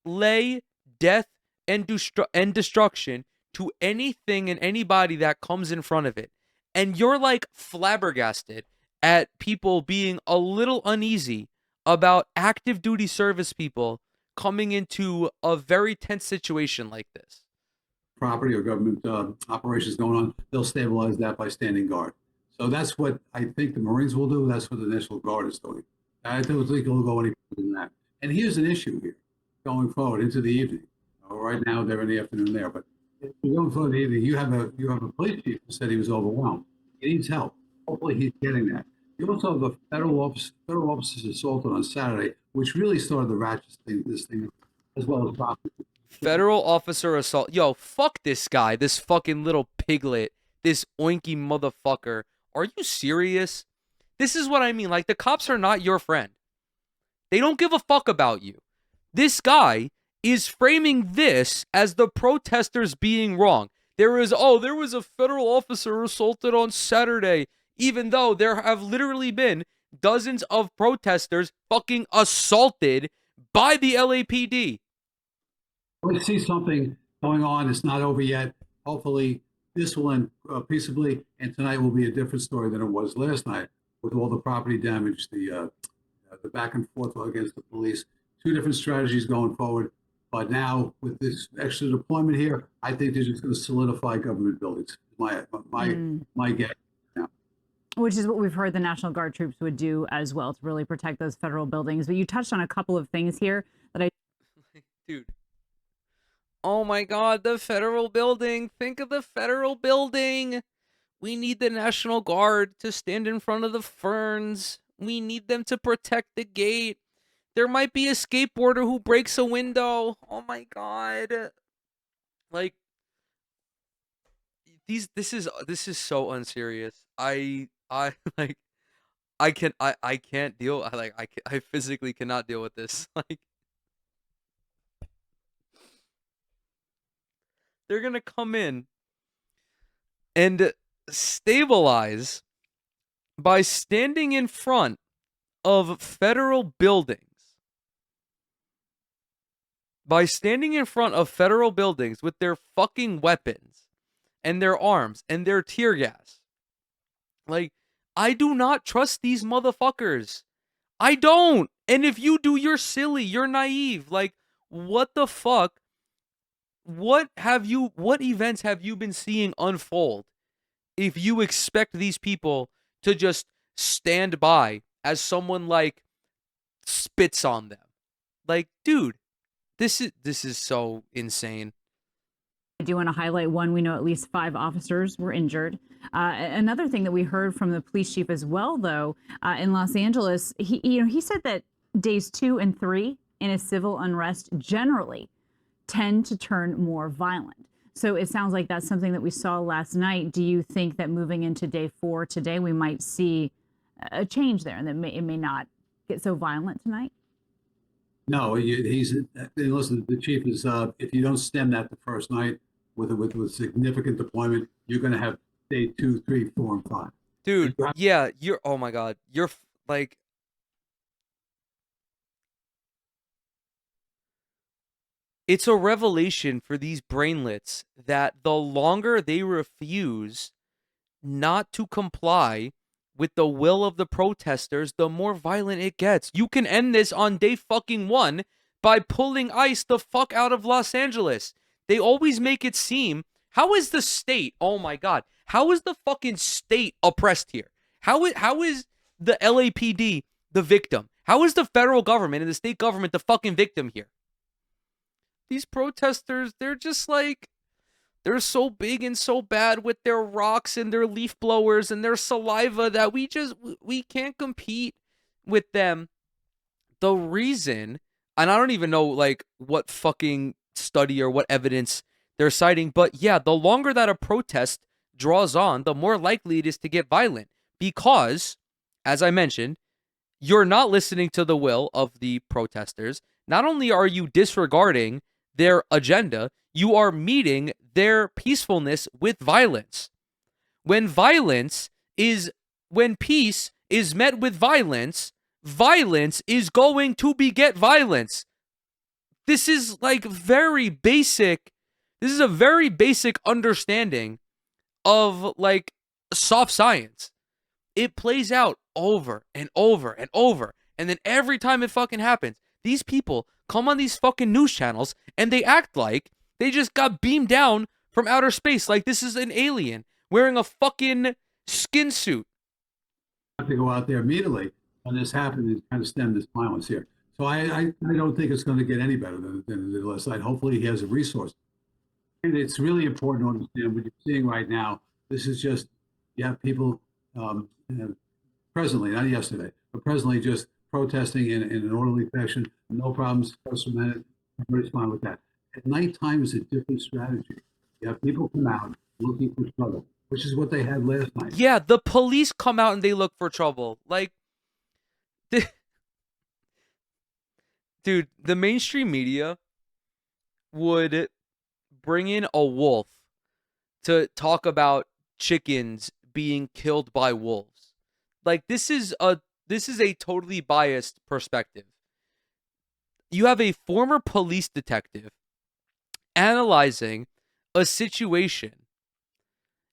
lay death and destruction to anything and anybody that comes in front of it. And you're like flabbergasted at people being a little uneasy about active duty service people coming into a very tense situation like this. Property or government operations going on, they'll stabilize that by standing guard. So that's what I think the Marines will do. That's what the National Guard is doing. I don't think it'll go any further than that. And here's an issue here going forward into the evening. Right now they're in the afternoon there, but going forward in the evening, you have a police chief who said he was overwhelmed. He needs help. Hopefully he's getting that. You also have a federal officers assaulted on Saturday, which really started the ratchet thing, this thing, as well as property. Federal officer assault. Yo, fuck this guy, this fucking little piglet, this oinky motherfucker. Are you serious? This is what I mean. Like, the cops are not your friend. They don't give a fuck about you. This guy is framing this as the protesters being wrong. There was a federal officer assaulted on Saturday, even though there have literally been dozens of protesters fucking assaulted by the LAPD. We see something going on. It's not over yet. Hopefully, this will end peaceably, and tonight will be a different story than it was last night with all the property damage, the back and forth against the police. Two different strategies going forward. But now with this extra deployment here, I think they're just going to solidify government buildings. My guess. Yeah. Which is what we've heard the National Guard troops would do as well to really protect those federal buildings. But you touched on a couple of things here that Dude. Oh my God, the federal building. Think of the federal building. We need the National Guard to stand in front of the ferns. We need them to protect the gate. There might be a skateboarder who breaks a window. Oh my God. Like, this is so unserious. I can't deal. I physically cannot deal with this. Like, they're going to come in and stabilize by standing in front of federal buildings. By standing in front of federal buildings with their fucking weapons and their arms and their tear gas. Like, I do not trust these motherfuckers. I don't. And if you do, you're silly. You're naive. Like, what the fuck? What events have you been seeing unfold if you expect these people to just stand by as someone like spits on them? Like, dude, This is so insane. I do want to highlight one. We know at least 5 officers were injured. Another thing that we heard from the police chief as well, though, in Los Angeles, he said that days 2 and 3 in a civil unrest generally tend to turn more violent. So it sounds like that's something that we saw last night. Do you think that moving into day 4 today, we might see a change there, and that it may not get so violent tonight? No, listen, the chief is, if you don't stem that the first night with significant deployment, you're going to have day 2, 3, 4, and 5. Dude, yeah, oh my God. You're like, it's a revelation for these brainlets that the longer they refuse not to comply with the will of the protesters, the more violent it gets. You can end this on day fucking 1 by pulling ICE the fuck out of Los Angeles. They always make it seem, how is the state, oh my God, how is the fucking state oppressed here? How is the LAPD the victim? How is the federal government and the state government the fucking victim here? These protesters, they're just like, they're so big and so bad with their rocks and their leaf blowers and their saliva that we can't compete with them. The reason, and I don't even know like what fucking study or what evidence they're citing, but yeah, the longer that a protest draws on, the more likely it is to get violent because, as I mentioned, you're not listening to the will of the protesters. Not only are you disregarding their agenda, you are meeting their peacefulness with violence. When peace is met with violence, violence is going to beget violence. This is like very basic. This is a very basic understanding of like soft science. It plays out over and over and over. And then every time it fucking happens, these people come on these fucking news channels and they act like they just got beamed down from outer space. Like this is an alien wearing a fucking skin suit. Have to go out there immediately when this happened and kind of stem this violence here. So I don't think it's going to get any better than the last night. Hopefully he has a resource. And it's really important to understand what you're seeing right now. This is just, you have people presently, not yesterday, but presently just protesting in an orderly fashion, no problems, First Amendment, everybody's fine with that. At nighttime is a different strategy. You have people come out looking for trouble, which is what they had last night. Yeah, the police come out and they look for trouble. Like, dude, the mainstream media would bring in a wolf to talk about chickens being killed by wolves. Like, this is a totally biased perspective. You have a former police detective analyzing a situation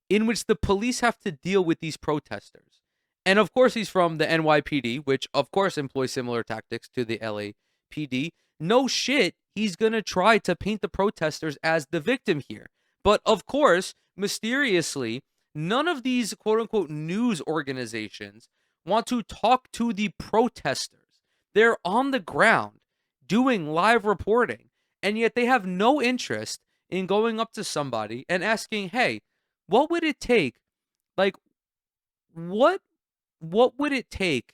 in which the police have to deal with these protesters. And of course, he's from the NYPD, which of course employs similar tactics to the LAPD. No shit, he's going to try to paint the protesters as the victim here. But of course, mysteriously, none of these quote-unquote news organizations want to talk to the protesters. They're on the ground doing live reporting, and yet they have no interest in going up to somebody and asking, hey, what would it take? Like, what would it take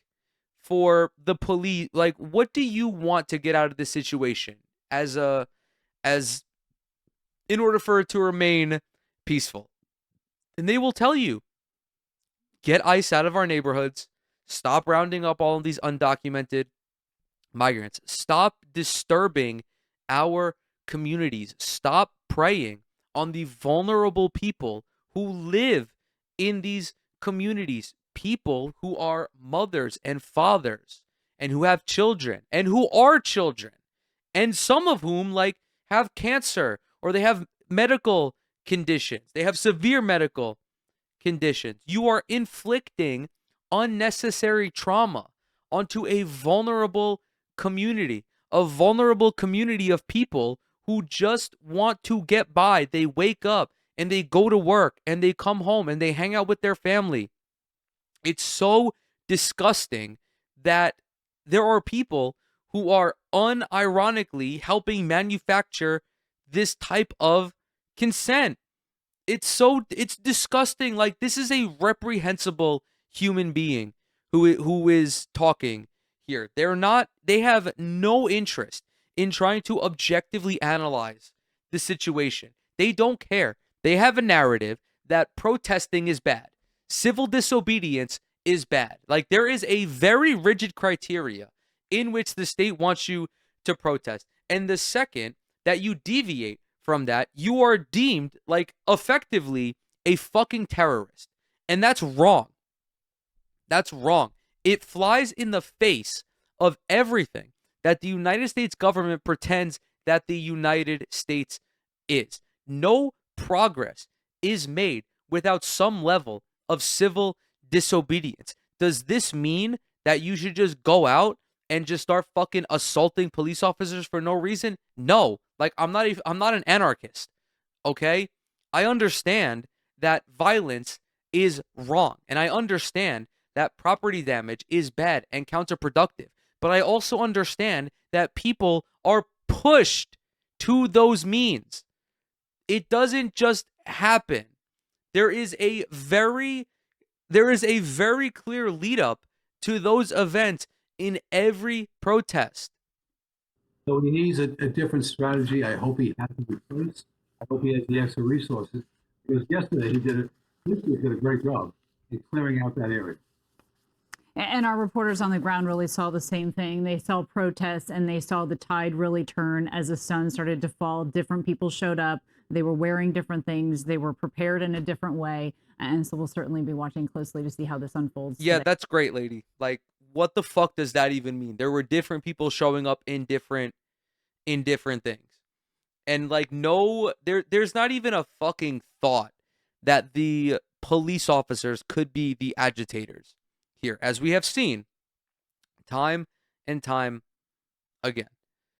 for the police? Like, what do you want to get out of this situation as in order for it to remain peaceful? And they will tell you, get ICE out of our neighborhoods. Stop rounding up all of these undocumented migrants. Stop disturbing our communities. Stop preying on the vulnerable people who live in these communities. People who are mothers and fathers and who have children and who are children. And some of whom like have cancer or they have medical conditions. They have severe medical conditions. You are inflicting unnecessary trauma onto a vulnerable community of people who just want to get by. They wake up and they go to work and they come home and they hang out with their family. It's so disgusting that there are people who are unironically helping manufacture this type of consent. It's disgusting. Like, this is a reprehensible human being who is talking here. They have no interest in trying to objectively analyze the situation. They don't care. They have a narrative that protesting is bad. Civil disobedience is bad. Like, there is a very rigid criteria in which the state wants you to protest. And the second that you deviate from that, you are deemed like effectively a fucking terrorist. And that's wrong. That's wrong. It flies in the face of everything that the United States government pretends that the United States is. No progress is made without some level of civil disobedience. Does this mean that you should just go out and just start fucking assaulting police officers for no reason? No. Like, I'm not an anarchist. Okay? I understand that violence is wrong, and I understand that property damage is bad and counterproductive. But I also understand that people are pushed to those means. It doesn't just happen. There is a very clear lead up to those events in every protest. So he needs a different strategy. I hope he has the police. I hope he has the extra resources. Because yesterday he did a great job in clearing out that area. And our reporters on the ground really saw the same thing. They saw protests and they saw the tide really turn as the sun started to fall. Different people showed up. They were wearing different things. They were prepared in a different way. And so we'll certainly be watching closely to see how this unfolds. Yeah, today. that's great, lady. Like, what the fuck does that even mean? There were different people showing up in different things. And like, no, there's not even a fucking thought that the police officers could be the agitators here, as we have seen time and time again.